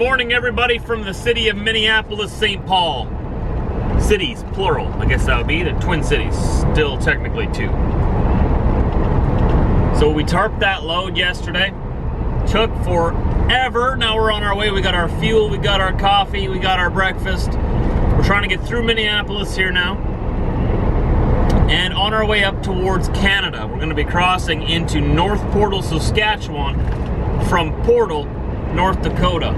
morning, everybody, from the city of Minneapolis, St. Paul. Cities, plural, I guess that would be. The Twin Cities, still technically two. So we tarped that load yesterday. Took forever. Now we're on our way. We got our fuel, we got our coffee, we got our breakfast. We're trying to get through Minneapolis here now. And on our way up towards Canada. We're going to be crossing into North Portal, Saskatchewan from Portal, North Dakota.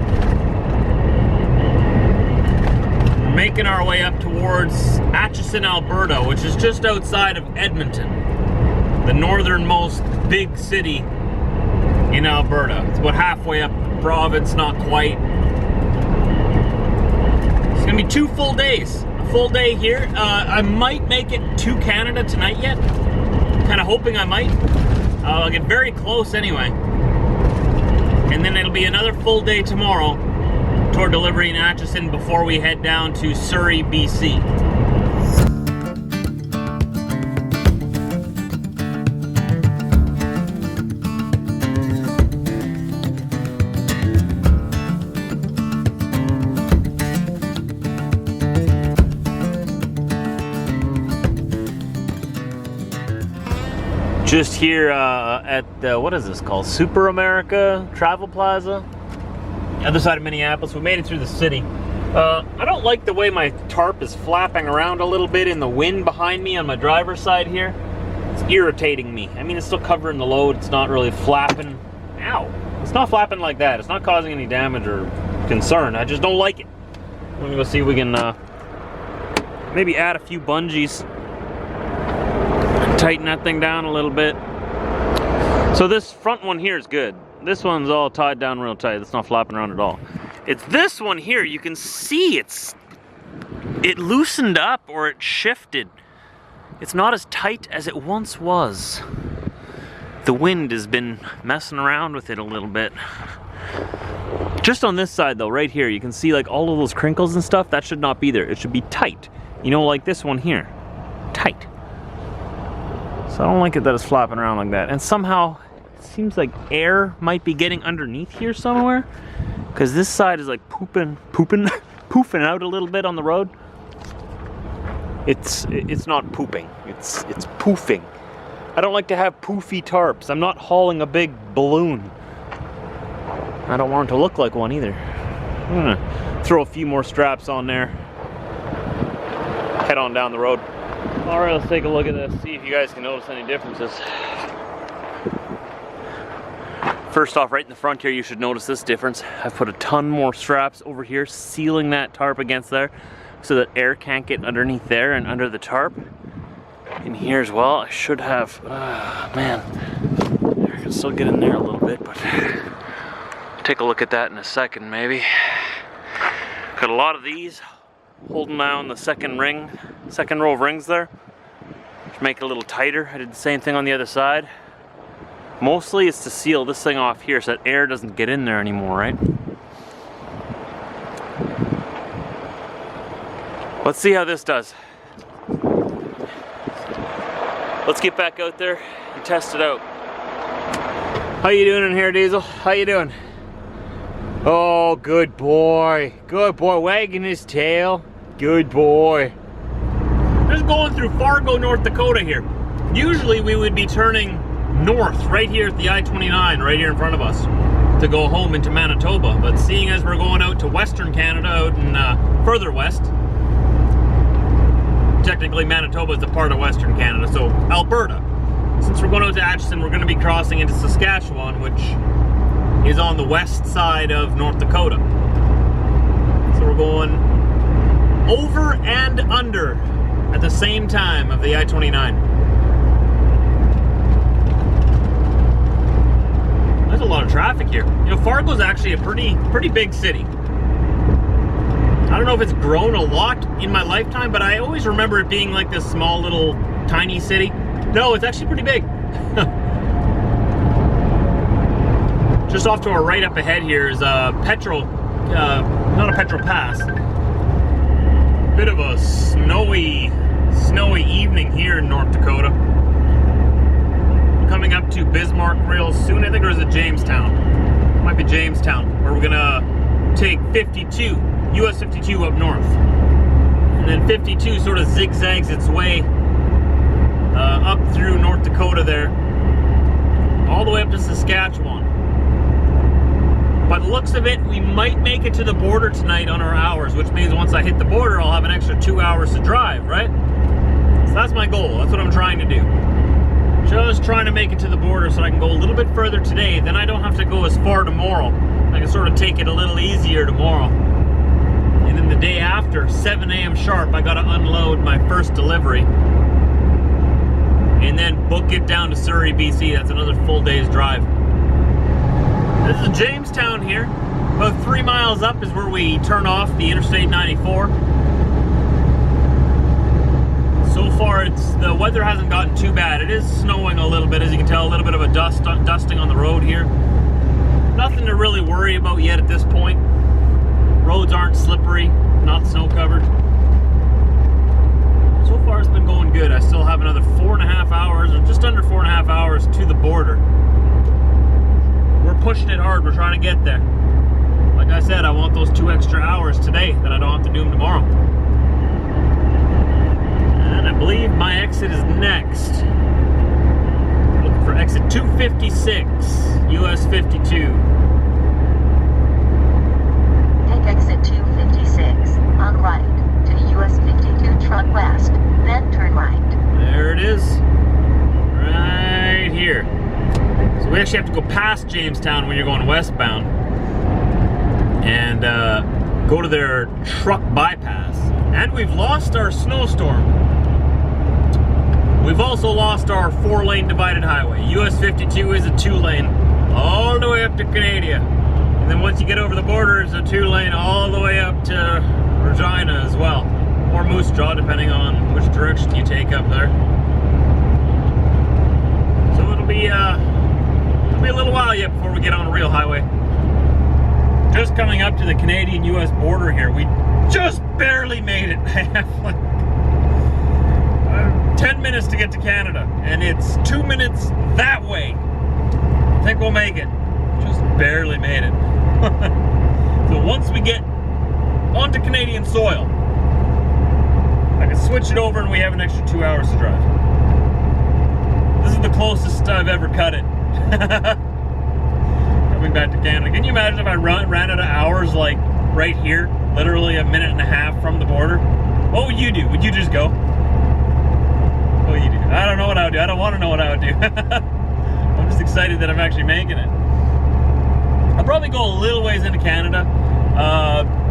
We're making our way up towards Atchison, Alberta, which is just outside of Edmonton, the northernmost big city in Alberta. It's about halfway up the province, not quite. It's gonna be 2 full days. A full day here. I might make it to Canada tonight yet. Kind of hoping I might. I'll get very close anyway. And then it'll be another full day tomorrow toward delivery in Atchison before we head down to Surrey, BC. Just here at the, what is this called? Super America Travel Plaza. Other side of Minneapolis. We made it through the city. I don't like the way my tarp is flapping around a little bit in the wind behind me on my driver's side here. It's irritating me. I mean, it's still covering the load. It's not really flapping. Ow. It's not flapping like that. It's not causing any damage or concern. I just don't like it. Let me go see if we can maybe add a few bungees. Tighten that thing down a little bit. So this front one here is good. This one's all tied down real tight. It's not flapping around at all. It's this one here, you can see it loosened up or it shifted. It's not as tight as it once was. The wind has been messing around with it a little bit. Just on this side though, right here, you can see like all of those crinkles and stuff. That should not be there. It should be tight. You know, like this one here. Tight. So I don't like it that it's flapping around like that. And somehow, it seems like air might be getting underneath here somewhere. Because this side is like poofing out a little bit on the road. It's not pooping, it's poofing. I don't like to have poofy tarps. I'm not hauling a big balloon. I don't want it to look like one either. I'm gonna throw a few more straps on there. Head on down the road. All right, let's take a look at this, see if you guys can notice any differences. First off, right in the front here, you should notice this difference. I've put a ton more straps over here, sealing that tarp against there, so that air can't get underneath there and under the tarp. In here as well, I should have, man, air can still get in there a little bit, but take a look at that in a second, maybe. Got a lot of these. Holding down the second row of rings there to make it a little tighter. I did the same thing on the other side. Mostly it's to seal this thing off here so that air doesn't get in there anymore, right? Let's see how this does. Let's get back out there and test it out. How you doing in here, Diesel? How you doing? Oh, good boy. Good boy, wagging his tail. Good boy. Just going through Fargo, North Dakota here. Usually we would be turning north right here at the I-29, right here in front of us, to go home into Manitoba. But seeing as we're going out to Western Canada, out in further west, technically Manitoba is a part of Western Canada, so Alberta. Since we're going out to Atchison, we're going to be crossing into Saskatchewan, which is on the west side of North Dakota. So we're going over and under at the same time of the I-29. There's a lot of traffic here. You know, Fargo's actually a pretty big city. I don't know if it's grown a lot in my lifetime, but I always remember it being like this small little tiny city. No, it's actually pretty big. Just off to our right up ahead here is not a petrol pass. Bit of a snowy evening here in North Dakota. Coming up to Bismarck real soon, I think, or is it Jamestown? Might be Jamestown, where we're gonna take 52, US 52 up north. And then 52 sort of zigzags its way up through North Dakota there, all the way up to Saskatchewan. By the looks of it, we might make it to the border tonight on our hours, which means once I hit the border, I'll have an extra 2 hours to drive, right? So that's my goal. That's what I'm trying to do. Just trying to make it to the border so I can go a little bit further today. Then I don't have to go as far tomorrow. I can sort of take it a little easier tomorrow. And then the day after, 7 a.m. sharp, I got to unload my first delivery. And then book it down to Surrey, BC. That's another full day's drive. This is Jamestown here. About 3 miles up is where we turn off the Interstate 94. So far, the weather hasn't gotten too bad. It is snowing a little bit, as you can tell, a little bit of a dusting on the road here. Nothing to really worry about yet at this point. Roads aren't slippery, not snow covered. So far it's been going good. I still have another 4.5 hours, or just under 4.5 hours to the border. We're pushing it hard, we're trying to get there. Like I said, I want those 2 extra hours today that I don't have to do them tomorrow. And I believe my exit is next. Looking for exit 256, US 52. Take exit 256, on right, to US 52 truck west, then turn right. There it is. Right here. So we actually have to go past Jamestown when you're going westbound. And go to their truck bypass. And we've lost our snowstorm. We've also lost our 4-lane divided highway. US 52 is a 2-lane all the way up to Canada. And then once you get over the border, it's a 2-lane all the way up to Regina as well. Or Moose Jaw, depending on which direction you take up there. So it'll be a little while yet before we get on a real highway. Just coming up to the Canadian-US border here. We just barely made it. I have like 10 minutes to get to Canada, and it's 2 minutes that way. I think we'll make it. Just barely made it. So once we get onto Canadian soil, I can switch it over and we have an extra 2 hours to drive. This is the closest I've ever cut it. Coming back to Canada. Can you imagine if I ran out of hours like right here, literally a minute and a half from the border? What would you do? Would you just go? What would you do? I don't know what I would do. I don't want to know what I would do. I'm just excited that I'm actually making it. I'll probably go a little ways into Canada.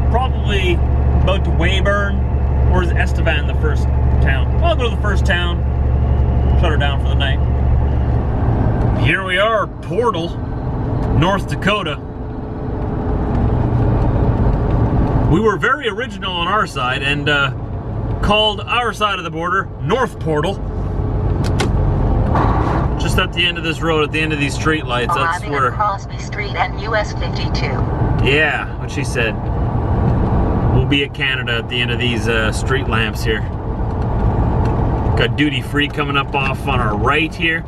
Probably about to Weyburn, or is Estevan the first town? Well, I'll go to the first town, shut her down for the night. Here we are, Portal, North Dakota. We were very original on our side and called our side of the border North Portal. Just at the end of this road, at the end of these street lights, that's where... Crosby Street and US 52. Yeah, what she said. We'll be at Canada at the end of these street lamps here. Got duty free coming up off on our right here.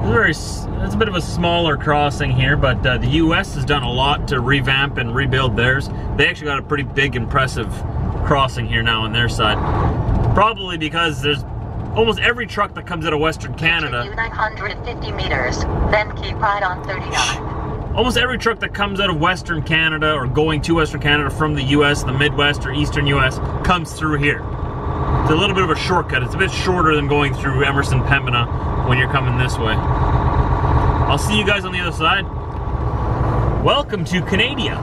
It's a bit of a smaller crossing here, but the US has done a lot to revamp and rebuild theirs. They actually got a pretty big, impressive crossing here now on their side. Probably because there's almost every truck that comes out of Western Canada. 950 meters, then keep right on 39. Almost every truck that comes out of Western Canada or going to Western Canada from the US, the Midwest or Eastern US, comes through here. It's a little bit of a shortcut. It's a bit shorter than going through Emerson, Pembina when you're coming this way. I'll see you guys on the other side. Welcome to Canada.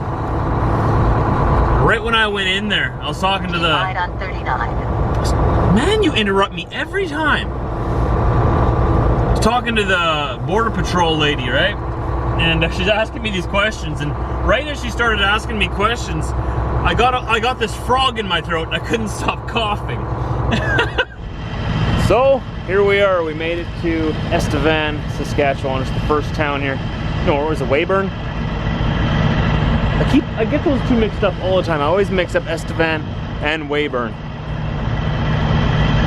Right when I went in there, I was talking to the... Right on 39. Man, you interrupt me every time. I was talking to the Border Patrol lady, right? And she's asking me these questions, and right as she started asking me questions, I got this frog in my throat and I couldn't stop coughing. So here we are. We made it to Estevan, Saskatchewan. It's the first town here. No, where was it? Weyburn? I get those two mixed up all the time. I always mix up Estevan and Weyburn.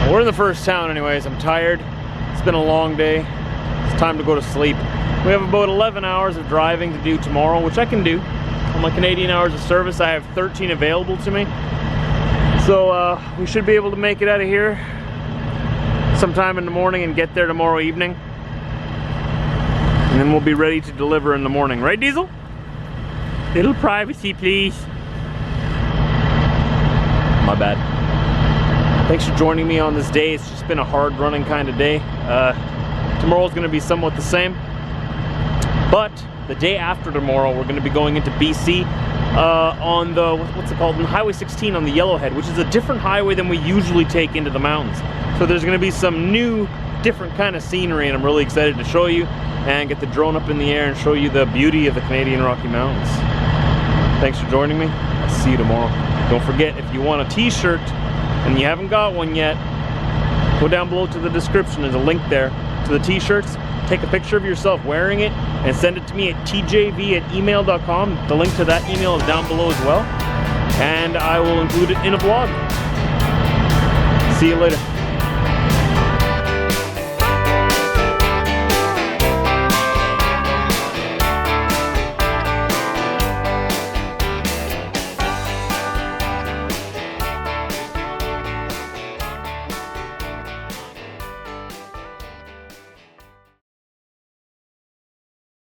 We're in the first town anyways. I'm tired. It's been a long day. It's time to go to sleep. We have about 11 hours of driving to do tomorrow, which I can do. on my Canadian hours of service. I have 13 available to me. So we should be able to make it out of here sometime in the morning and get there tomorrow evening. And then we'll be ready to deliver in the morning. Right, Diesel? Little privacy, please. My bad. Thanks for joining me on this day. It's just been a hard running kind of day. Tomorrow's gonna be somewhat the same. But the day after tomorrow, we're gonna be going into BC on the, what's it called? On Highway 16 on the Yellowhead, which is a different highway than we usually take into the mountains. So there's gonna be some new, different kind of scenery, and I'm really excited to show you and get the drone up in the air and show you the beauty of the Canadian Rocky Mountains. Thanks for joining me. I'll see you tomorrow. Don't forget, if you want a t-shirt and you haven't got one yet, go down below to the description. There's a link there to the t-shirts. Take a picture of yourself wearing it and send it to me at tjv@email.com. The link to that email is down below as well. And I will include it in a vlog. See you later.